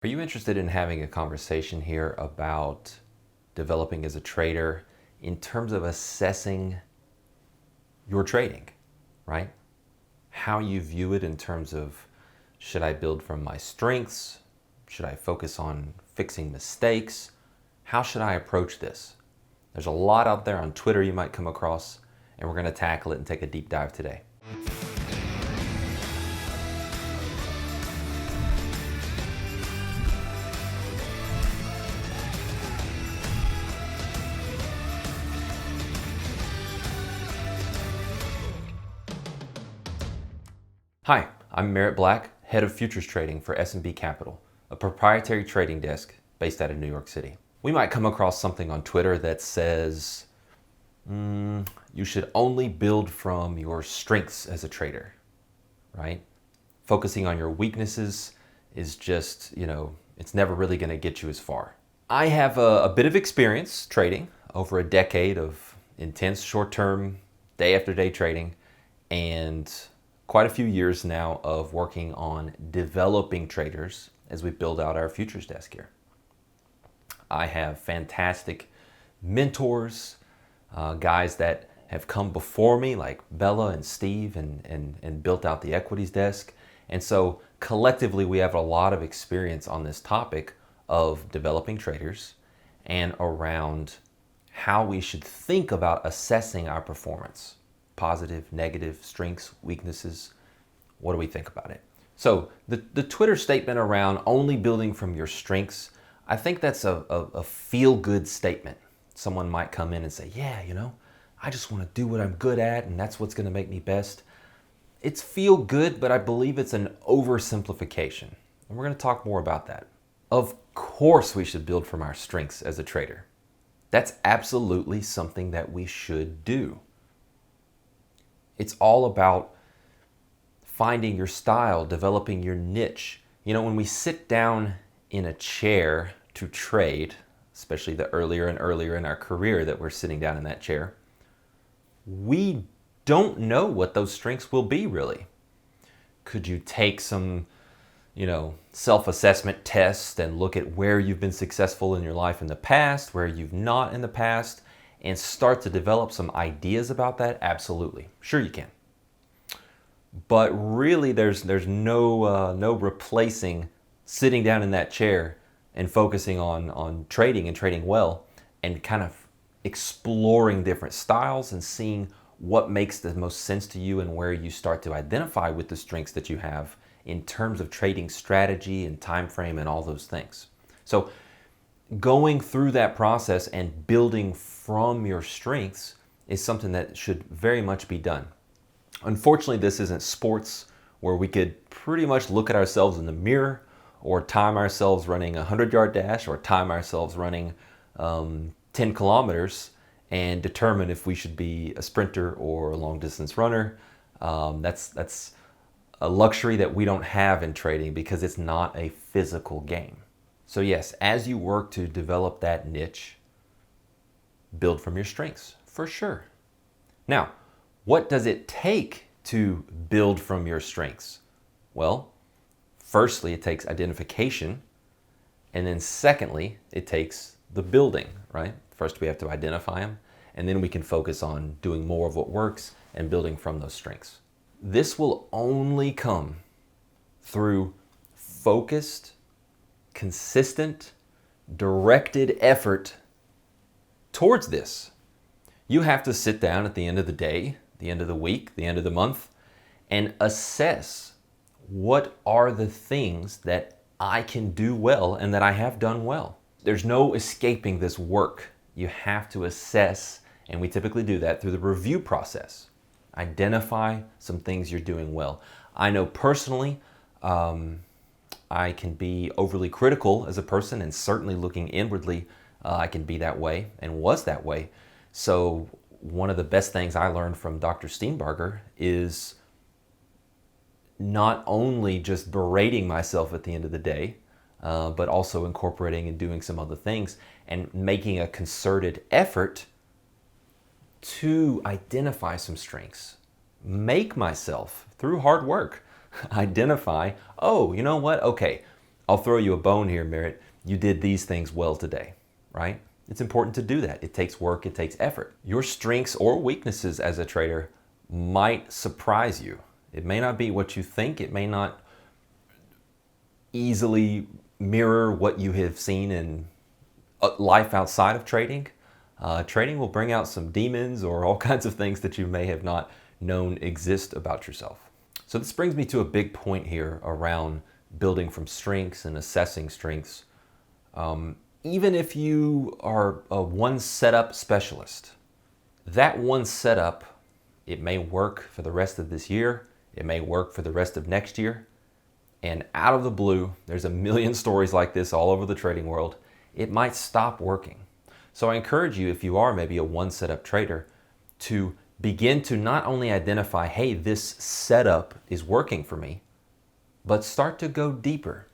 Are you interested in having a conversation here about developing as a trader in terms of assessing your trading, right? How you view it in terms of, should I build from my strengths? Should I focus on fixing mistakes? How should I approach this? There's a lot out there on Twitter you might come across, and we're going to tackle it and take a deep dive today. Hi, I'm Merritt Black, Head of Futures Trading for S&B Capital, a proprietary trading desk based out of New York City. We might come across something on Twitter that says, you should only build from your strengths as a trader, right? Focusing on your weaknesses is just, it's never really going to get you as far. I have a bit of experience trading, over a decade of intense short-term, day after day trading, and quite a few years now of working on developing traders as we build out our futures desk here. I have fantastic mentors, guys that have come before me like Bella and Steve and built out the equities desk. And so collectively we have a lot of experience on this topic of developing traders and around how we should think about assessing our performance. Positive, negative, strengths, weaknesses. What do we think about it? So the Twitter statement around only building from your strengths, I think that's a feel-good statement. Someone might come in and say, yeah, I just want to do what I'm good at and that's what's going to make me best. It's feel-good, but I believe it's an oversimplification. And we're going to talk more about that. Of course we should build from our strengths as a trader. That's absolutely something that we should do. It's all about finding your style, developing your niche. When we sit down in a chair to trade, especially the earlier and earlier in our career that we're sitting down in that chair, we don't know what those strengths will be really. Could you take some, self-assessment tests and look at where you've been successful in your life in the past, where you've not in the past, and start to develop some ideas about that? Absolutely. Sure you can. But really there's no replacing sitting down in that chair and focusing on trading and trading well and kind of exploring different styles and seeing what makes the most sense to you and where you start to identify with the strengths that you have in terms of trading strategy and time frame and all those things. So going through that process and building from your strengths is something that should very much be done. Unfortunately, this isn't sports where we could pretty much look at ourselves in the mirror or time ourselves running a 100-yard dash or time ourselves running 10 kilometers and determine if we should be a sprinter or a long-distance runner. That's a luxury that we don't have in trading because it's not a physical game. So yes, as you work to develop that niche, build from your strengths, for sure. Now, what does it take to build from your strengths? Well, firstly, it takes identification. And then secondly, it takes the building, right? First, we have to identify them. And then we can focus on doing more of what works and building from those strengths. This will only come through focused, consistent, directed effort towards this. You have to sit down at the end of the day, the end of the week, the end of the month, and assess what are the things that I can do well and that I have done well. There's no escaping this work. You have to assess, and we typically do that through the review process. Identify some things you're doing well. I know personally, I can be overly critical as a person, and certainly looking inwardly, I can be that way and was that way. So one of the best things I learned from Dr. Steenbarger is not only just berating myself at the end of the day, but also incorporating and doing some other things and making a concerted effort to identify some strengths. Make myself, through hard work, identify, oh, you know what? Okay, I'll throw you a bone here, Merritt. You did these things well today, right? It's important to do that. It takes work, it takes effort. Your strengths or weaknesses as a trader might surprise you. It may not be what you think. It may not easily mirror what you have seen in life outside of trading. Trading will bring out some demons or all kinds of things that you may have not known exist about yourself. So this brings me to a big point here around building from strengths and assessing strengths. Even if you are a one setup specialist, that one setup, it may work for the rest of this year, it may work for the rest of next year, and out of the blue, there's a million stories like this all over the trading world, it might stop working. So I encourage you, if you are maybe a one setup trader, to begin to not only identify, hey, this setup is working for me, but start to go deeper.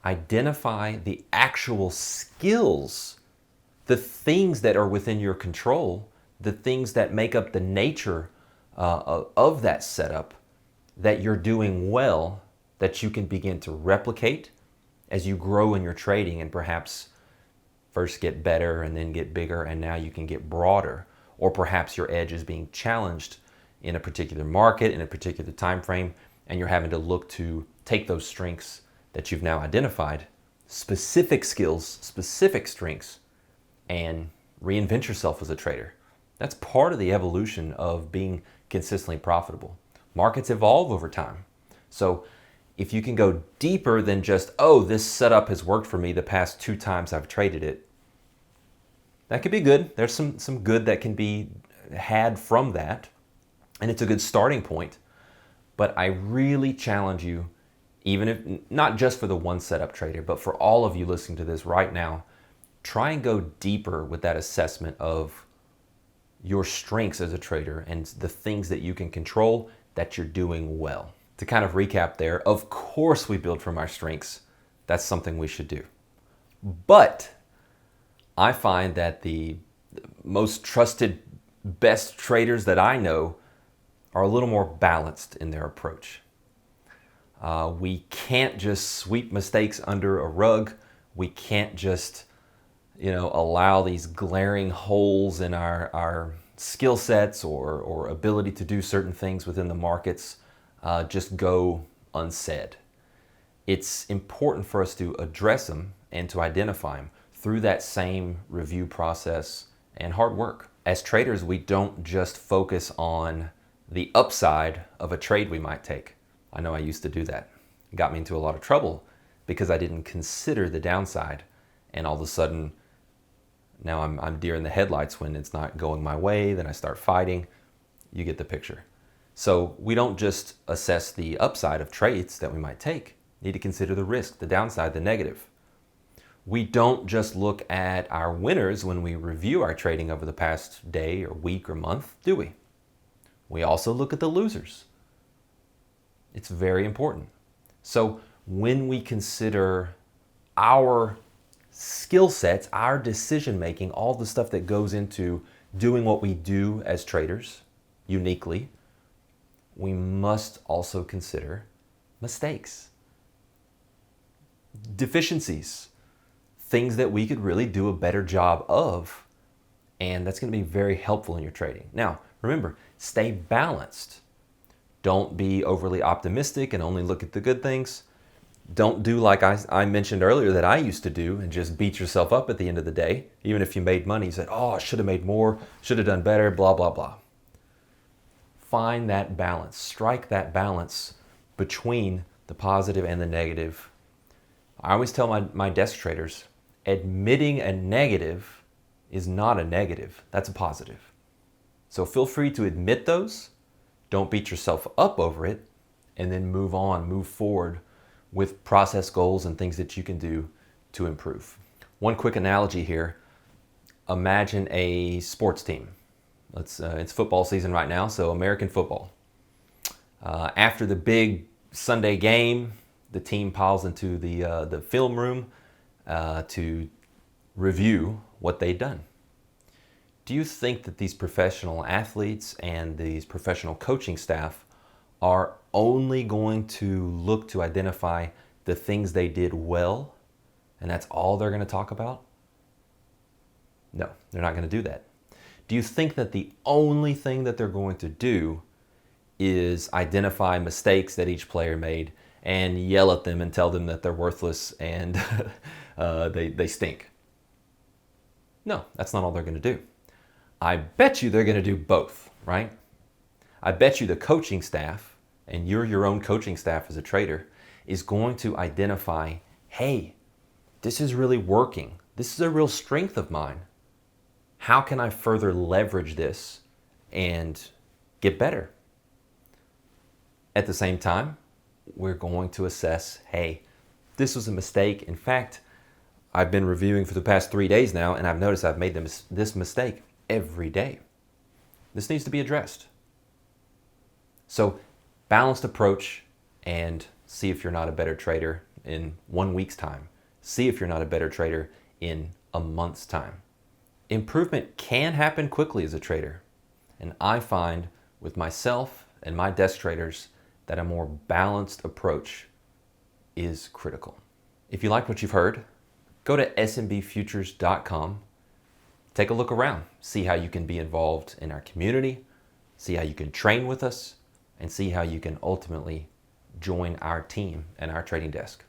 Identify the actual skills, the things that are within your control, the things that make up the nature of that setup that you're doing well, that you can begin to replicate as you grow in your trading and perhaps first get better and then get bigger, and now you can get broader. Or perhaps your edge is being challenged in a particular market, in a particular time frame, and you're having to look to take those strengths that you've now identified, specific skills, specific strengths, and reinvent yourself as a trader. That's part of the evolution of being consistently profitable. Markets evolve over time. So if you can go deeper than just, oh, this setup has worked for me the past 2 times I've traded it, that could be good. There's some good that can be had from that, and it's a good starting point. But I really challenge you, even if not just for the one setup trader, but for all of you listening to this right now, try and go deeper with that assessment of your strengths as a trader and the things that you can control that you're doing well. To kind of recap there, of course we build from our strengths. That's something we should do. But I find that the most trusted, best traders that I know are a little more balanced in their approach. We can't just sweep mistakes under a rug. We can't just, allow these glaring holes in our skill sets or ability to do certain things within the markets just go unsaid. It's important for us to address them and to identify them through that same review process and hard work. As traders, we don't just focus on the upside of a trade we might take. I know I used to do that. It got me into a lot of trouble because I didn't consider the downside, and all of a sudden now I'm deer in the headlights when it's not going my way. Then I start fighting. You get the picture. So we don't just assess the upside of trades that we might take. We need to consider the risk, the downside, the negative. We don't just look at our winners when we review our trading over the past day or week or month, do we? We also look at the losers. It's very important. So when we consider our skill sets, our decision making, all the stuff that goes into doing what we do as traders uniquely, we must also consider mistakes, deficiencies, things that we could really do a better job of, and that's going to be very helpful in your trading. Now, remember, stay balanced. Don't be overly optimistic and only look at the good things. Don't do like I mentioned earlier that I used to do and just beat yourself up at the end of the day. Even if you made money, you said, oh, I should have made more, should have done better, blah, blah, blah. Find that balance. Strike that balance between the positive and the negative. I always tell my desk traders, admitting a negative is not a negative. That's a positive. So feel free to admit those. Don't beat yourself up over it, and then move on, move forward with process goals and things that you can do to improve. One quick analogy here. Imagine a sports team. It's football season right now, so American football. After the big Sunday game, the team piles into the film room to review what they've done. Do you think that these professional athletes and these professional coaching staff are only going to look to identify the things they did well, and that's all they're going to talk about? No, they're not going to do that. Do you think that the only thing that they're going to do is identify mistakes that each player made and yell at them and tell them that they're worthless and they stink? No, that's not all they're going to do. I bet you they're going to do both, right? I bet you the coaching staff, and you're your own coaching staff as a trader, is going to identify, hey, this is really working. This is a real strength of mine. How can I further leverage this and get better? At the same time, we're going to assess, hey, this was a mistake. In fact, I've been reviewing for the past 3 days now, and I've noticed I've made this mistake every day. This needs to be addressed. So, balanced approach, and see if you're not a better trader in 1 week's time. See if you're not a better trader in a month's time. Improvement can happen quickly as a trader. And I find with myself and my desk traders that a more balanced approach is critical. If you like what you've heard, go to smbfutures.com. Take a look around. See how you can be involved in our community. See how you can train with us. And see how you can ultimately join our team and our trading desk.